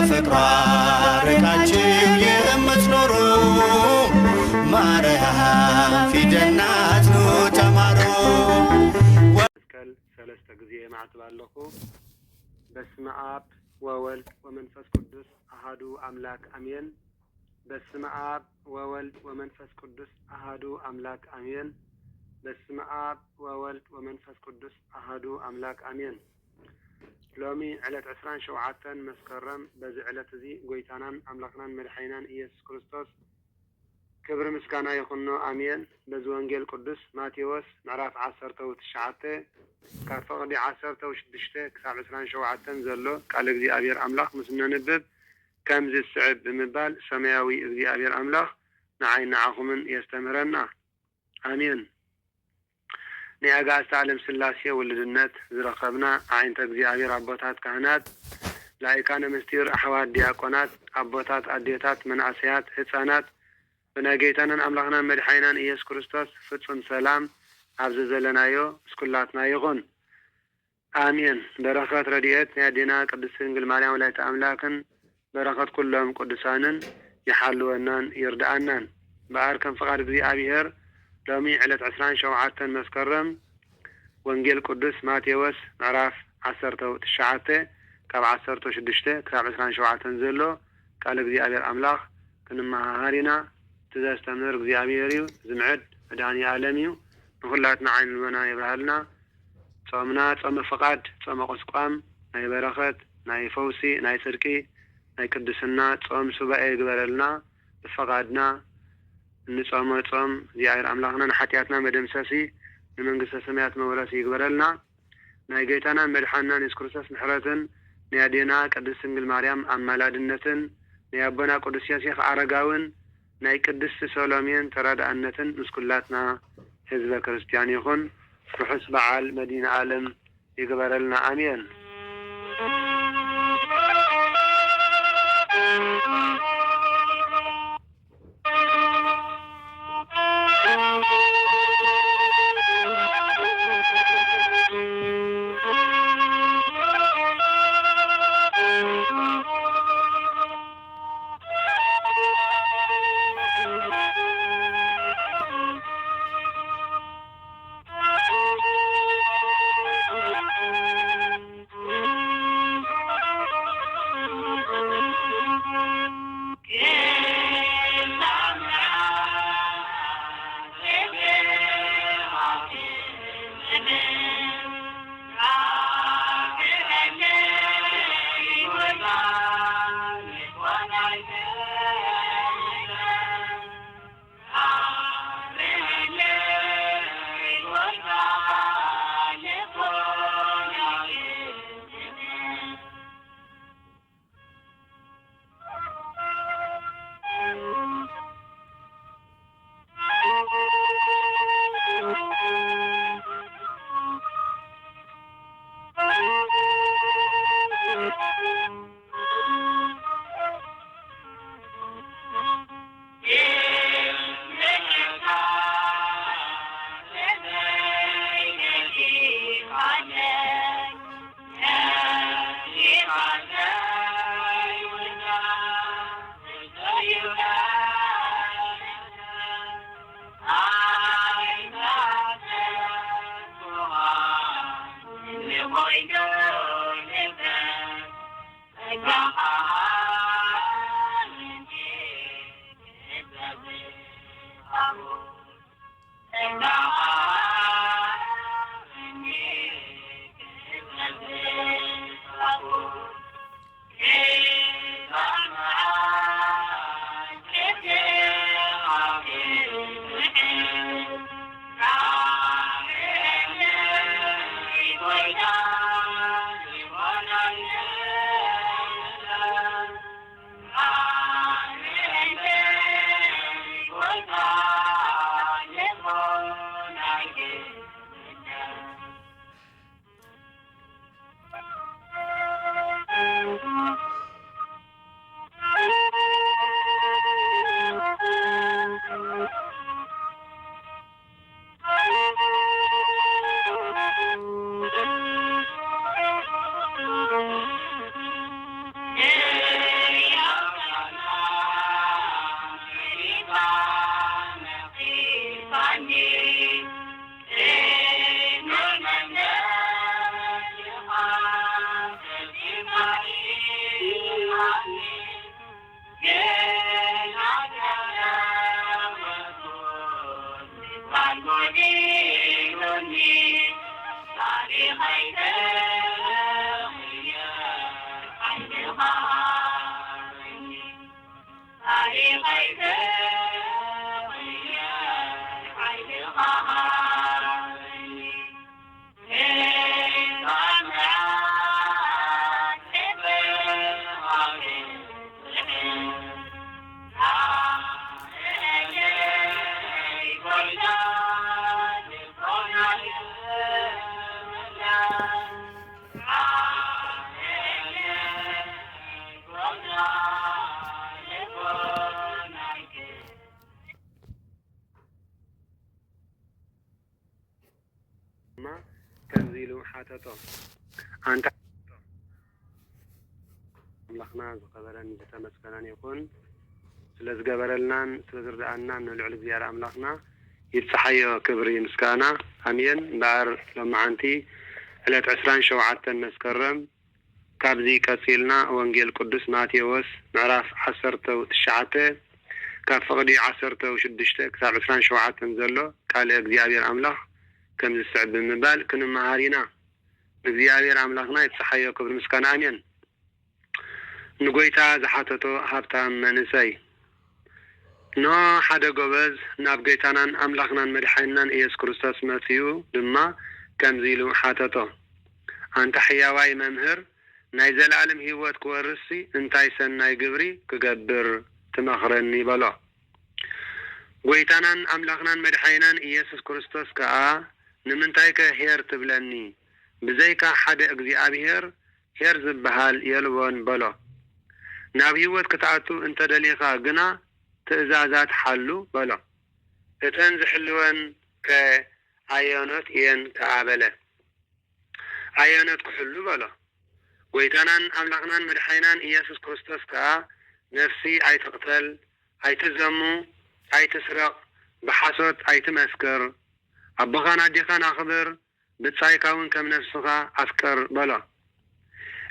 ከፍቅሯ ርቃችሁ የምትኖሩ ማርያም ፊደል ናት ኑ ተማሩ። መስቀል ሰለስተ ጊዜ ማዕትባለሁ። በስመ አብ ወወልድ ወመንፈስ ቅዱስ አሐዱ አምላክ አሜን። በስመ አብ ወወልድ ወመንፈስ ቅዱስ አሐዱ አምላክ አሜን። በስመ አብ ወወልድ ወመንፈስ ቅዱስ አሐዱ አምላክ አሜን። ሎሚ ዕለት 27 መስከረም በዚ ዕለት እዚ ጎይታናን አምላክናን መድኃኒናን ኢየሱስ ክርስቶስ ክብር ምስጋና ይኹኖ አሜን። በዚ ወንጌል ቅዱስ ማቴዎስ ምዕራፍ 19 ካብ ፈቅዲ 16 ክሳብ 27 ዘሎ ቃል እግዚአብሔር አምላክ ምስ ነንብብ ከም ዝስዕብ ብምባል ሰማያዊ እግዚአብሔር አምላክ ንዓይን ንዓኹምን የስተምረና አሜን። ንአጋዕዝተ ዓለም ስላሴ ውልድነት ዝረኸብና ዓይንተ እግዚአብሔር አቦታት ካህናት ላይካነ ምስጢር አሕዋት ዲያቆናት አቦታት አዴታት መናእሰያት ህፃናት ብናይ ጌታናን አምላክናን መድኃኒናን ኢየሱስ ክርስቶስ ፍጹም ሰላም ኣብዚ ዘለናዮ እስኩላትና ይኹን አሜን። በረኸት ረድኤት ናይ ኣዴና ቅድስት ድንግል ማርያም ወላዲተ አምላክን በረኸት ኩሎም ቅዱሳንን ይሓልወናን ይርዳአናን። በአር ከም ፈቃድ እግዚአብሔር ሎሚ ዕለት 27 መስከረም ወንጌል ቅዱስ ማቴዎስ ምዕራፍ 19 ካብ 16 ክሳብ 27 ዘሎ ቃል እግዚአብሔር አምላክ ክንመሃሪና ትዘስተምር እግዚአብሔር እዩ። ዝምዕድ መድኃኒ ዓለም እዩ። ንኩላትና ዓይን ልቦና ይብራሃልና። ጾምና ጾመ ፈቃድ ጾመ ቁስቋም ናይ በረኸት ናይ ፈውሲ ናይ ጽድቂ ናይ ቅድስና ጾም ሱባኤ ይግበረልና። ብፈቃድና እንጾመ ጾም እግዚአብሔር አምላክና ንሓጢአትና መደምሰሲ ንመንግስተ ሰማያት መውረሲ ይግበረልና። ናይ ጌታናን መድኃኒናን ኢየሱስ ክርስቶስ ምሕረትን ናይ ኣዴና ቅድስት ድንግል ማርያም አማላድነትን ናይ ኣቦና ቅዱስ ዮሴፍ አረጋውን ናይ ቅድስት ሰሎሜን ተራዳእነትን ምስ ኩላትና ህዝበ ክርስቲያን ይኹን። ርሑስ በዓል መዲና ዓለም ይግበረልና አሜን። كنزيلو حاتتو أنت أملاخنا زقبرن بتمسكنان يكون سلز قبرلنان سلزردعنان نلعل زيارة أملاخنا يتسحيو كبري مسكانا أمين بار لما عنتي علت 20 شوعة مسكرم كابزي كسيلنا وانجيل قدس ماتيوس معراف 19 كاب فقدي 16 كتاب 20 شوعة نزلو قال اغزيابير أملاخ كم السعد بالمبال كنا مهارينا اغزيابير أملاخنا يتسحيو كبري مسكانا أمين نقويتا زحاتتو هابتا منسي نو حدا قبز نابقيتانان أملاخنا مدحينان إيس كريستوس مسيو دما كمزيلو حاتتو أنت حياواي ممهر نايزل عالم هيوات كورسي انتاي سناي قبري كقبر تمخرني بلا قويتانان أملاخنا مدحينان إيس كريستوس كا نمنتايك هير تبلني بزيكا حدا اقزي أبيهر هير زبهال يلوان بلا نابيوات كتعاتو انت دليخا قنا تأزازات حلو بلا تتنزح اللوان كعيانات ين كعابلة عيانات كحلو بلا ويتانان أملاقنان مدحينان إيسوس كريستوس كا نفسي أي تقتل أي تزمو أي تسرق بحصوت أي تمسكر أبغان عديخان أخبر بتسايكاون كم نفسها أفكر بلا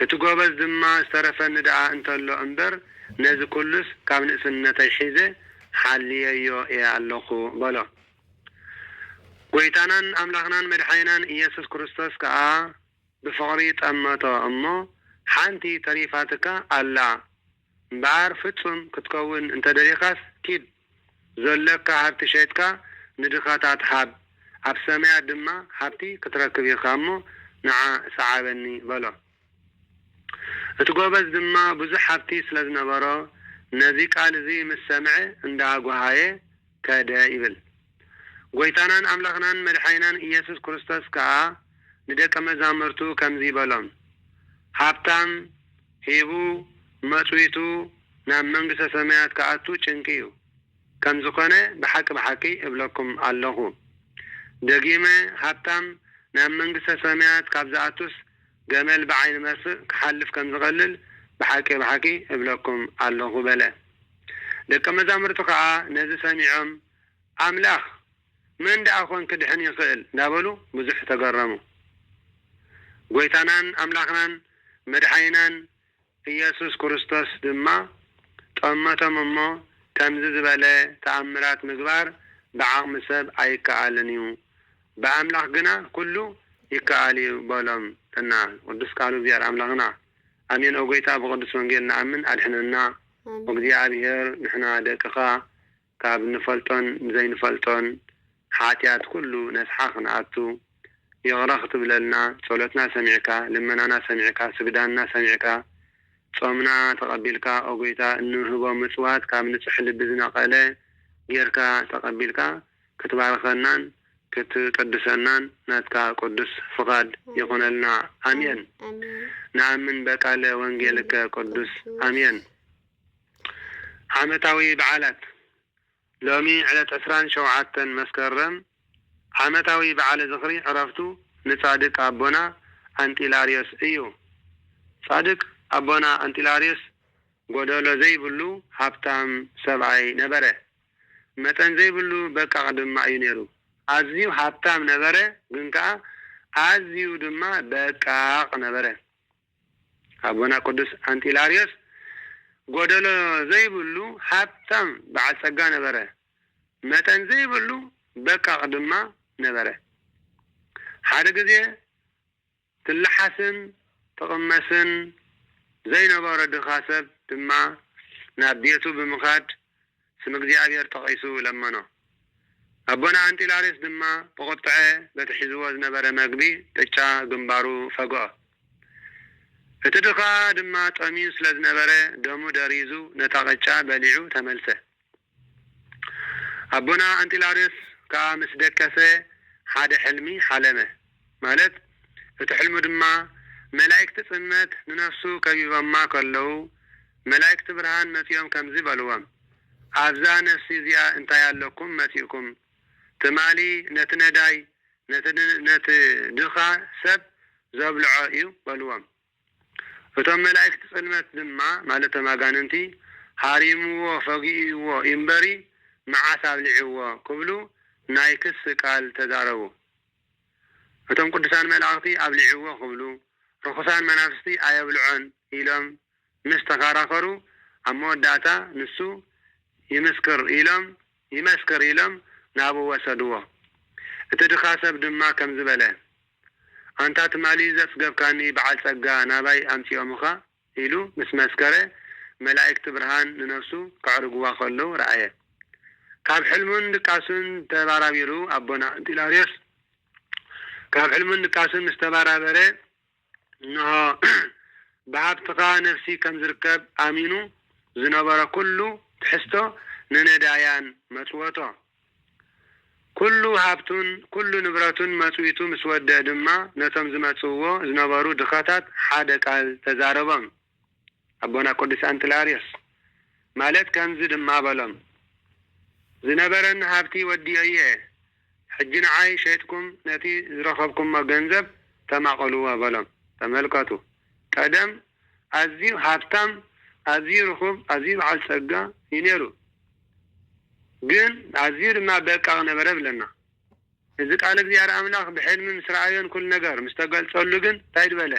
اتقوبز دما استرفن ندعا انتلو انبر نازي كلس كامن اسنة تيحيزة حاليا يا اللوخو بلا ويتانان أملاخنان مدحينان إيسوس كريستوس كا بفقريت أمتا أمو حانتي تريفاتك ألا بعر فتسم كتكون انت دريخاس تيد زلك هابتي شيتك ندخاتات حاب عب سماع دما حابتي كتركب يخامو نعا سعابني بلا اتقوبز دما بزح حبتي سلازنا برا نزيك على زي مسامعي اندها قوهاي كادا إبل قويتانان أملاخنان مدحينان إيسوس كريستوس كا ندك مزامرتو كمزي بلام حبتام هيبو مطويتو نام منقس سماعات كاعتو چنكيو كمزقونه بحكي ابلكم اللهو دقيمة حبتام نام منقس سماعات كابزاتوس جمال بعين مرفق حلف كم زغلل بحكي ابلكم الله بلا لكم مزامرتو قاعة نزي سميعهم أملاخ من دا أخوان كدحن يقل دابلو بزح تقرمو قويتانان أملاخنان مدحينان إيسوس كريستوس دما تأمتهم أمو تمزز بلا تأمرات مقبار بعقم سب أيكا عالنيو بأملاخ قنا كله يكالي بولم تنا قدس قالوا زيار أملاغنا أمين أوقيتا بقدس ونجيلنا أمن ألحننا وقدي عبير نحنا دقيقة كاب نفلتون زي نفلتون حاتيات كله نسحاقنا عدتو يغرخت بللنا صولتنا سمعكا لمنانا سمعكا سجداننا سمعكا صومنا تقبلكا أوقيتا إنه هو مصوات كاب نتحل بزنا قاله غيركا تقبلكا كتبارخنان كتقدسنان ناتكا قدس فقاد يكون لنا آمين نعم من بقال وانجيلك قدس آمين عمتاوي بعالات لومي على 10 شوعة مسكرم عمتاوي بعال زخري عرفتو نصادق أبونا أنتيلاريوس إيو صادق أبونا أنتيلاريوس قدولو زي بلو هابتام 7 نبره متن زي بلو بقى قدم معينيرو أزيو هابتام نبره قنكا أزيو دما بقاق نبره أبونا قدس أنتيلاريوس ጎደሎ ዘይብሉ ሃብታም በዓል ጸጋ ነበረ መጠን ዘይብሉ በቃ ድማ ነበረ ሓደ ግዜ ትልሓስን ተቐመስን ዘይነበረ ድኻሰብ ድማ ናብ ቤቱ ብምኻድ ስም እግዚአብሔር ተቐይሱ ለመኖ አቦና አንጢላሪስ ድማ በቆጥዐ በትሒዝዎ ዝነበረ መግቢ ጥጫ ግንባሩ ፈግኦ እቲ ድኻ ድማ ጠሚዩ ስለ ዝነበረ ደሙ ደሪዙ ነታ ቅጫ በሊዑ ተመልሰ አቦና አንጢላሪስ ከዓ ምስ ደቀሰ ሓደ ሕልሚ ሓለመ ማለት እቲ ሕልሙ ድማ መላእክት ጽልመት ንነፍሱ ከቢቦማ ከለው መላእክት ብርሃን መጽዮም ከምዚ በልዎም አብዛ ነፍሲ እዚኣ እንታይ ያለኩም መጽኢኩም ትማሊ ነቲ ነዳይ ነቲ ድኻ ሰብ ዘብልዖ እዩ በልዎም እቶም መላእክት ጽልመት ድማ ማለት ተማጋንንቲ ሃሪምዎ ፈጊእዎ ይምበሪ መዓስ አብልዕዎ ክብሉ ናይ ክስ ቃል ተዛረቡ እቶም ቅዱሳን መላእክቲ አብልዕዎ ክብሉ ርኩሳን መናፍስቲ አየብልዖን ኢሎም ምስ ተከራከሩ ኣብ መወዳእታ ንሱ ይመስክር ኢሎም ናቡ ወሰድዎ እቲ ድኻ ሰብ ድማ ከም ዝበለ አንታ ትማሊ ዘጽገብካኒ በዓል ጸጋ ናባይ ኣምጽኦምኻ ኢሉ ምስ መስከረ መላእክት ብርሃን ንነፍሱ ከዕርግዋ ከለው ረአየ ካብ ሕልሙን ድቃሱን ተባራቢሩ አቦና አንጢላሪስ ካብ ሕልሙን ድቃሱን ምስ ተባራበረ እንሆ በሃብትኻ ነፍሲ ከም ዝርከብ አሚኑ ዝነበረ ኩሉ ትሕዝቶ ንነዳያን መጽወቶ ኩሉ ሃብቱን ኩሉ ንብረቱን መጽዊቱ ምስ ወደአ ድማ ነቶም ዝመጽውዎ ዝነበሩ ድኻታት ሓደ ቃል ተዛረቦም አቦና ቅዱስ አንጢላሪስ ማለት ከምዚ ድማ በሎም ዝነበረን ሃብቲ ወዲየ ሕጂ ንዓይ ሸይጥኩም ነቲ ዝረኸብኩሞ ገንዘብ ተማቐልዎ በሎም ተመልከቱ ቀደም ኣዝዩ ሃብታም ኣዝዩ ርኹብ ኣዝዩ በዓል ጸጋ ይነሩ ግን ኣዝዩ ድማ በቃ ነበረ ብለና እዚ ቃል እግዚአብሔር አምላክ ብሕልሚ ምስ ረአዮን ኩሉ ነገር ምስ ተገልጸሉ ግን እንታይ ድበለ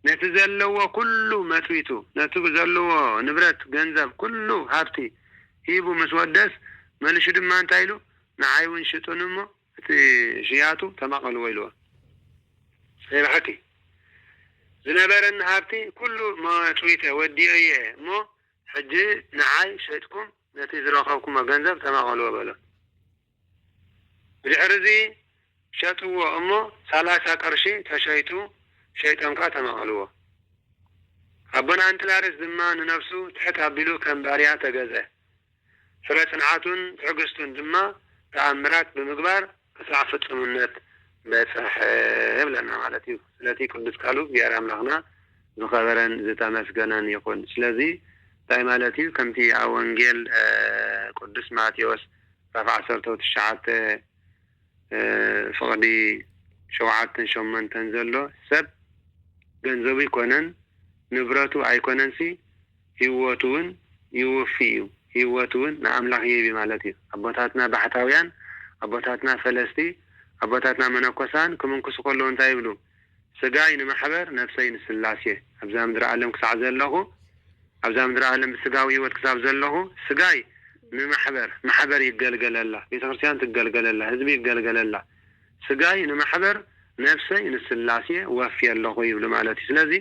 ነቲ ዘለዎ ኩሉ መጽዊቱ ነቲ ዘለዎ ንብረት ገንዘብ ኩሉ ሃብቲ ሂቡ ምስ ወደስ መልሹ ድማ እንታይ ኢሉ ንዓይ እውን ሽጡን እሞ እቲ ሽያጡ ተማቐልዎ ኢልዎ ይባሕቲ ዝነበረን ሃብቲ ኩሉ መጽዊተ ወዲየ እሞ ሕጂ ንዓይ ሸይጥኩም ነቲ ዝረኸብኩሞ ገንዘብ ተማቐልዎ በሎ ብድሕሪ እዚ ሸጥዎ እሞ 30 ቅርሺ ተሸይጡ ሸይጠምካ ተማቐልዎ አቦና አንጢላሪስ ድማ ንነፍሱ ትሕት አቢሉ ከም ባርያ ተገዘ ፍረ ጽንዓቱን ትዕግስቱን ድማ ተአምራት ብምግባር ክሳዕ ፍጹምነት በጽሕ ብለና ማለት እዩ ስለዚ ቅዱስ ቃሉ እግዚአብሔር አምላክና ዝኸበረን ዝተመስገነን ይኹን ስለዚ እንታይ ማለት እዩ ከምቲ ኣብ ወንጌል ቅዱስ ማቴዎስ ምዕራፍ 19 ፍቅዲ 7-8 ዘሎ ሰብ ገንዘቡ ይኮነን ንብረቱ ኣይኮነንሲ ህይወቱን ይውፊ እዩ ህይወቱን ንኣምላኽ ይህብ ማለት እዩ ኣቦታትና ባሕታውያን ኣቦታትና ፈለስቲ ኣቦታትና መነኮሳን ክምንኩሱ ከለዉ እንታይ ይብሉ ስጋይ ንማሕበር ነፍሰይ ንስላሴ ኣብዛ ምድሪ ዓለም ክሳዕ ዘለኹ ኣብዛ ምድሪ ዓለም ስጋዊ ህይወት ክሳብ ዘለኹ ስጋይ ንማሕበር ይገልገለላ ቤተክርስቲያን ትገልገለላ ህዝቢ ይገልገለላ ስጋይ ንማሕበር ነፍሰይ ንስላሴ ወፊ ኣለኹ ይብሉ ማለት እዩ ስለዚ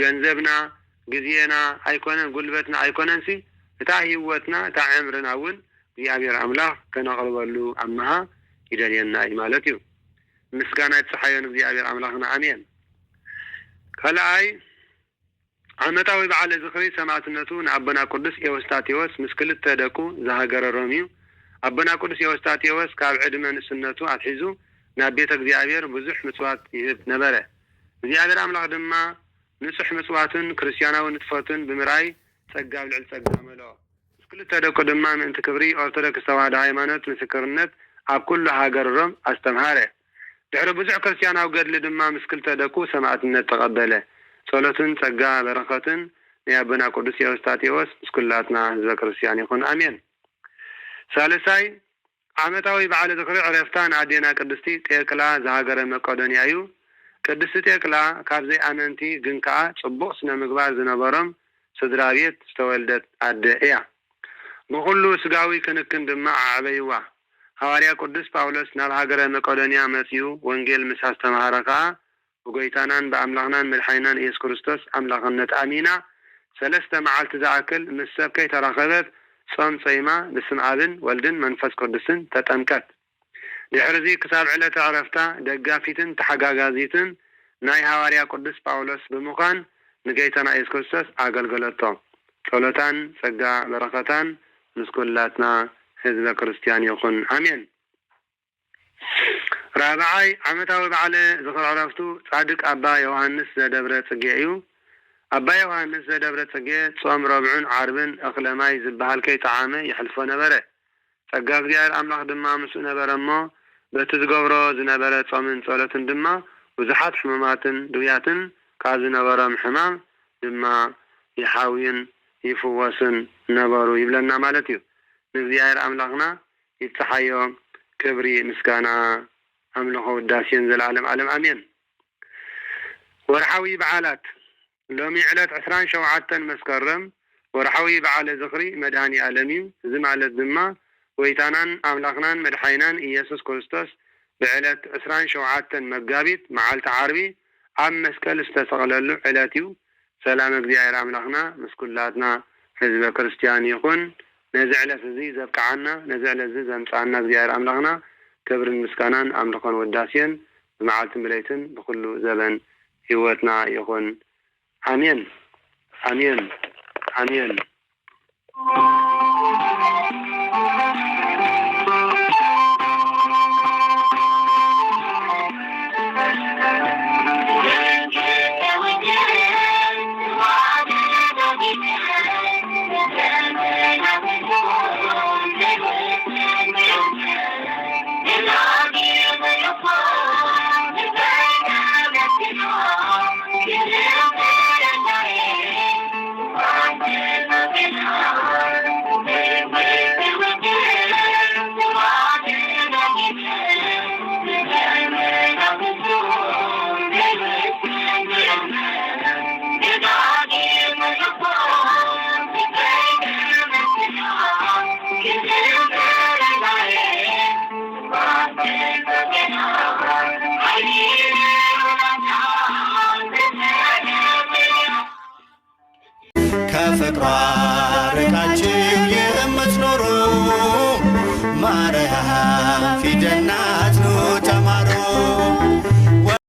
ገንዘብና ጊዜና ኣይኮነን ጉልበትና ኣይኮነንሲ እታ ህይወትና እታ ዕምርና እውን እግዚአብሔር አምላክ ከነቕርበሉ ኣመሃ ይደልየና እዩ ማለት እዩ ምስጋና ይትፀሓዮን እግዚአብሔር አምላክና አሜን ካልኣይ ዓመታዊ በዓለ ዝኽሪ ሰማዕትነቱ ንኣቦና ቅዱስ ኤዎስጣቴዎስ ምስ ክልተ ደቁ ዝሃገረ ሮም እዩ ኣቦና ቅዱስ ኤዎስጣቴዎስ ካብ ዕድመ ንእስነቱ ኣትሒዙ ናብ ቤተ እግዚአብሔር ብዙሕ ምጽዋት ይህብ ነበረ እግዚአብሔር አምላክ ድማ ንጹሕ ምጽዋትን ክርስቲያናዊ ንጥፈትን ብምርኣይ ጸጋ ብልዕል ጸጋ መለኦ ምስ ክልተ ደቁ ድማ ምእንቲ ክብሪ ኦርቶዶክስ ተዋህዶ ሃይማኖት ምስክርነት ኣብ ኩሉ ሃገር ሮም ኣስተምሃረ ድሕሪ ብዙሕ ክርስቲያናዊ ገድሊ ድማ ምስ ክልተ ደቁ ሰማዕትነት ተቐበለ ጸሎትን ጸጋ በረኸትን ናይ ኣቦና ቅዱስ ኤዎስጣቴዎስ ምስ ኩላትና ህዝበ ክርስቲያን ይኹን አሜን ሳልሳይ ዓመታዊ በዓለ ዝኽሪ ዕረፍታ ንኣዴና ቅድስቲ ጤቅላ ዝሃገረ መቄዶንያ እዩ ቅድስቲ ጤቅላ ካብ ዘይኣመንቲ ግን ከዓ ጽቡቕ ስነ ምግባር ዝነበሮም ስድራ ቤት ዝተወልደት ኣደ እያ። ብኩሉ ስጋዊ ክንክን ድማ ዓበይዋ። ሐዋርያ ቅዱስ ጳውሎስ ናብ ሃገረ መቄዶንያ መጺኡ ወንጌል ምስ አስተማሃረ ከዓ ብጎይታናን በአምላኽናን መድኃኒናን ኢየሱስ ክርስቶስ አምላኽነት አሚና 3 መዓልቲ ዝኣክል ምስ ሰብ ከይተራኸበት ጾም ጸይማ ብስም አብን ወልድን መንፈስ ቅዱስን ተጠምቀት። ድሕርዚ ክሳብ ዕለተ ዕረፍታ ደጋፊትን ተሓጋጋዚትን ናይ ሐዋርያ ቅዱስ ጳውሎስ ብምዃን ንጌታና ኢየሱስ ክርስቶስ አገልገለቶ። ጸሎታን ጸጋ በረኸታን ምስ ኩላትና ህዝበ ክርስቲያን ይኹን አሜን። ራብዓይ ዓመታዊ በዓለ ዝኽሪ ዕረፍቱ ጻድቅ አባ ዮሐንስ ዘደብረ ጽጌ እዩ። አባ ዮሐንስ ዘደብረ ጽጌ ጾም ረብዑን ዓርብን እኽለማይ ዝበሃል ከይጠዓመ ይሕልፎ ነበረ። ጸጋ እግዚአብሔር አምላኽ ድማ ምስኡ ነበረ እሞ በቲ ዝገብሮ ዝነበረ ጾምን ጸሎትን ድማ ብዙሓት ሕሙማትን ድውያትን ካብ ዝነበሮም ሕማም ድማ ይሓውይን ይፍወስን ነበሩ ይብለና ማለት እዩ። ንእግዚአብሔር አምላኽና ይትሓዮ ክብሪ ምስጋና አምልኾ ውዳሴን ዘለዓለም ዓለም አሜን። ወርሓዊ በዓላት ሎሚ ዕለት 27 መስከረም ወርሓዊ በዓለ ዝኽሪ መድኃኒ ዓለም እዩ። እዚ ማለት ድማ ጎይታናን አምላኽናን መድኃኒናን ኢየሱስ ክርስቶስ ብዕለት 27 መጋቢት መዓልቲ ዓርቢ ኣብ መስቀል ዝተሰቕለሉ ዕለት እዩ። ሰላም እግዚአብሔር አምላኽና ምስ ኩላትና ህዝበ ክርስቲያን ይኹን። ነዚ ዕለት እዚ ዘብቅዓና ነዚ ዕለት እዚ ዘምጻአና እግዚአብሔር አምላኽና ክብርን ምስጋናን አምልኾን ውዳሴን ብመዓልትን ብለይትን ብኩሉ ዘበን ህይወትና ይኹን አሜን አሜን አሜን። ከፍቅሯ ርቃችሁ የምትኖሩ ማርያም ፊደልና